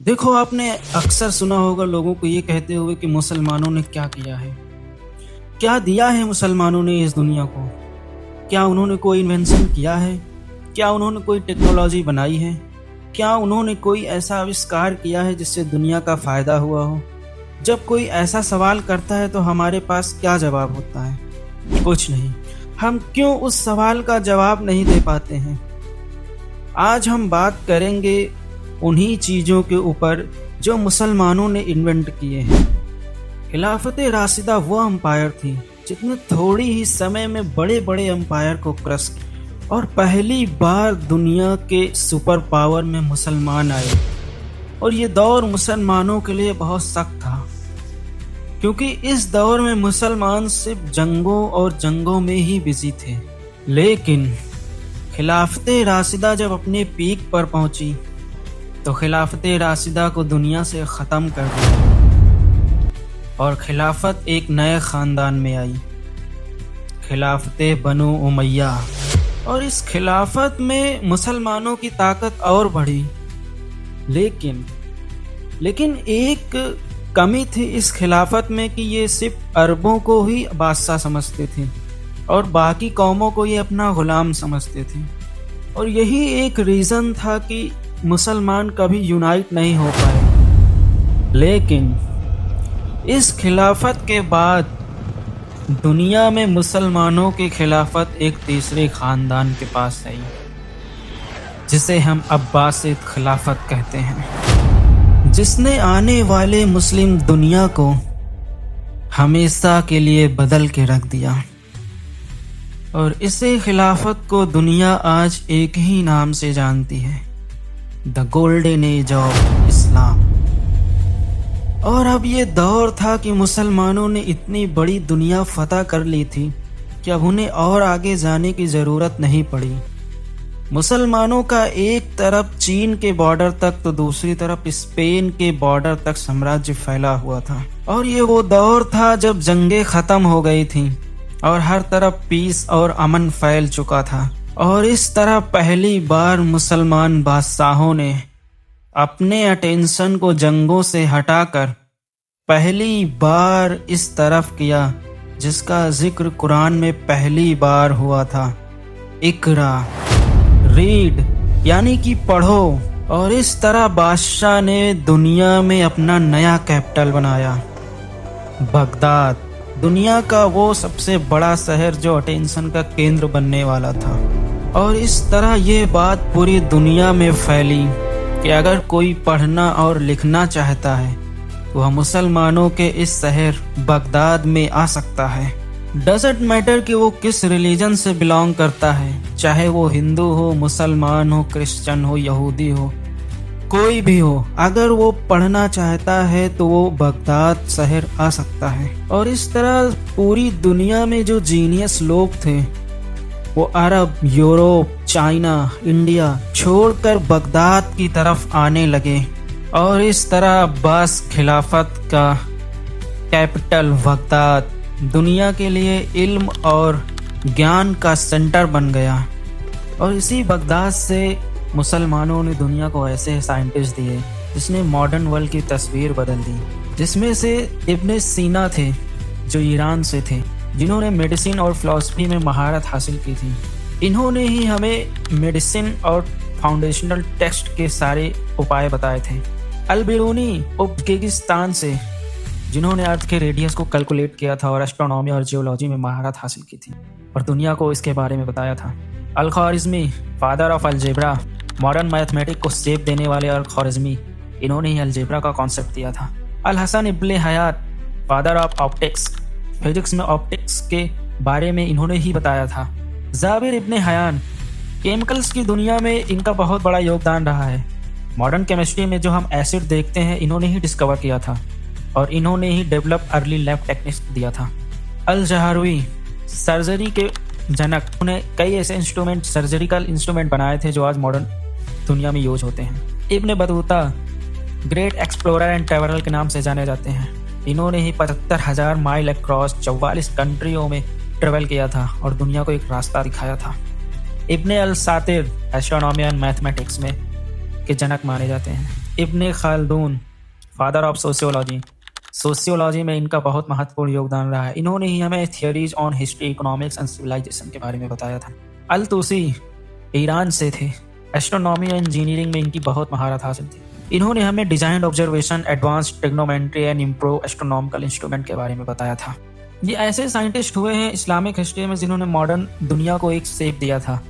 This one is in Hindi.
देखो, आपने अक्सर सुना होगा लोगों को ये कहते हुए कि मुसलमानों ने क्या किया है, क्या दिया है मुसलमानों ने इस दुनिया को। क्या उन्होंने कोई इन्वेंशन किया है? क्या उन्होंने कोई टेक्नोलॉजी बनाई है? क्या उन्होंने कोई ऐसा आविष्कार किया है जिससे दुनिया का फ़ायदा हुआ हो? जब कोई ऐसा सवाल करता है तो हमारे पास क्या जवाब होता है? कुछ नहीं। हम क्यों उस सवाल का जवाब नहीं दे पाते हैं? आज हम बात करेंगे उन्हीं चीज़ों के ऊपर जो मुसलमानों ने इन्वेंट किए हैं। खिलाफत राशिदा वो अम्पायर थी जिसने थोड़ी ही समय में बड़े बड़े अम्पायर को क्रश किया और पहली बार दुनिया के सुपर पावर में मुसलमान आए। और ये दौर मुसलमानों के लिए बहुत सख्त था, क्योंकि इस दौर में मुसलमान सिर्फ जंगों और जंगों में ही बिजी थे। लेकिन खिलाफत राशिदा जब अपने पीक पर पहुंची तो खिलाफत राशिदा को दुनिया से ख़त्म कर दिया और खिलाफत एक नए ख़ानदान में आई, खिलाफत बनु उमैया। और इस खिलाफत में मुसलमानों की ताकत और बढ़ी। लेकिन एक कमी थी इस खिलाफत में कि ये सिर्फ अरबों को ही बादशाह समझते थे और बाकी कौमों को ये अपना ग़ुलाम समझते थे। और यही एक रीज़न था कि मुसलमान कभी यूनाइट नहीं हो पाए। लेकिन इस खिलाफत के बाद दुनिया में मुसलमानों की खिलाफत एक तीसरे ख़ानदान के पास आई, जिसे हम अब्बासिद खिलाफत कहते हैं, जिसने आने वाले मुस्लिम दुनिया को हमेशा के लिए बदल के रख दिया। और इसे खिलाफत को दुनिया आज एक ही नाम से जानती है, the golden age of Islam. और अब ये दौर था कि मुसलमानों ने इतनी बड़ी दुनिया फतह कर ली थी कि अब उन्हें और आगे जाने की ज़रूरत नहीं पड़ी। मुसलमानों का एक तरफ चीन के बॉर्डर तक तो दूसरी तरफ स्पेन के बॉर्डर तक साम्राज्य फैला हुआ था। और ये वो दौर था जब जंगें ख़त्म हो गई थी और हर तरफ पीस और अमन फैल चुका था। और इस तरह पहली बार मुसलमान बादशाहों ने अपने अटेंशन को जंगों से हटाकर पहली बार इस तरफ किया जिसका जिक्र कुरान में पहली बार हुआ था, इकरा, रीड, यानी कि पढ़ो। और इस तरह बादशाह ने दुनिया में अपना नया कैपिटल बनाया, बगदाद, दुनिया का वो सबसे बड़ा शहर जो अटेंशन का केंद्र बनने वाला था। और इस तरह ये बात पूरी दुनिया में फैली कि अगर कोई पढ़ना और लिखना चाहता है तो वह मुसलमानों के इस शहर बगदाद में आ सकता है। डजंट मैटर कि वो किस रिलीजन से बिलोंग करता है, चाहे वो हिंदू हो, मुसलमान हो, क्रिश्चियन हो, यहूदी हो, कोई भी हो, अगर वो पढ़ना चाहता है तो वो बगदाद शहर आ सकता है। और इस तरह पूरी दुनिया में जो जीनियस लोग थे वो अरब, यूरोप, चाइना, इंडिया छोड़कर बगदाद की तरफ आने लगे। और इस तरह अब्बास खिलाफत का कैपिटल बगदाद दुनिया के लिए इल्म और ज्ञान का सेंटर बन गया। और इसी बगदाद से मुसलमानों ने दुनिया को ऐसे साइंटिस्ट दिए जिसने मॉडर्न वर्ल्ड की तस्वीर बदल दी, जिसमें से इब्ने सीना थे जो ईरान से थे, जिन्होंने मेडिसिन और फिलॉसफी में महारत हासिल की थी। इन्होंने ही हमें मेडिसिन और फाउंडेशनल टेक्स्ट के सारे उपाय बताए थे। अल-बिरूनी उज़्बेकिस्तान से, जिन्होंने अर्थ के रेडियस को कैलकुलेट किया था और एस्ट्रोनॉमी और जियोलॉजी में महारत हासिल की थी और दुनिया को इसके बारे में बताया था। Al-Khwarizmi, father of algebra, modern mathematics को शेप देने वाले अल-ख्वारिज़मी, इन्होंने ही अलजेब्रा का कॉन्सेप्ट दिया था। अल-हसन इब्ने हयात, फादर ऑफ ऑप्टिक्स, फिजिक्स में ऑप्टिक्स के बारे में इन्होंने ही बताया था। जाबिर इब्ने हयान, केमिकल्स की दुनिया में इनका बहुत बड़ा योगदान रहा है। मॉडर्न केमिस्ट्री में जो हम एसिड देखते हैं इन्होंने ही डिस्कवर किया था और इन्होंने ही डेवलप अर्ली लैब टेक्निक्स दिया था। अल-जहारवी, सर्जरी के जनक, उन्हें कई ऐसे इंस्ट्रूमेंट, सर्जरिकल इंस्ट्रूमेंट बनाए थे जो आज मॉडर्न दुनिया में यूज होते हैं। Ibn Battuta, great explorer and traveller के नाम से जाने जाते हैं। इन्होंने ही 75,000 माइल अक्रॉस 44 कंट्रियों में ट्रेवल किया था और दुनिया को एक रास्ता दिखाया था। इब्ने अल-सातिर एस्ट्रोनॉमी एंड मैथमेटिक्स में के जनक माने जाते हैं। इब्ने खालदून, फादर ऑफ सोशियोलॉजी, सोशियोलॉजी में इनका बहुत महत्वपूर्ण योगदान रहा है। इन्होंने ही हमें theories on history, economics and civilization के बारे में बताया था। अल तूसी ईरान से थे। एस्ट्रोनॉमी और इंजीनियरिंग में इनकी बहुत महारत हासिल थी। इन्होंने हमें design, observation, advance trigonometry and improve astronomical instrument के बारे में बताया था। ये ऐसे साइंटिस्ट हुए हैं इस्लामिक हिस्ट्री में जिन्होंने मॉडर्न दुनिया को एक शेप दिया था।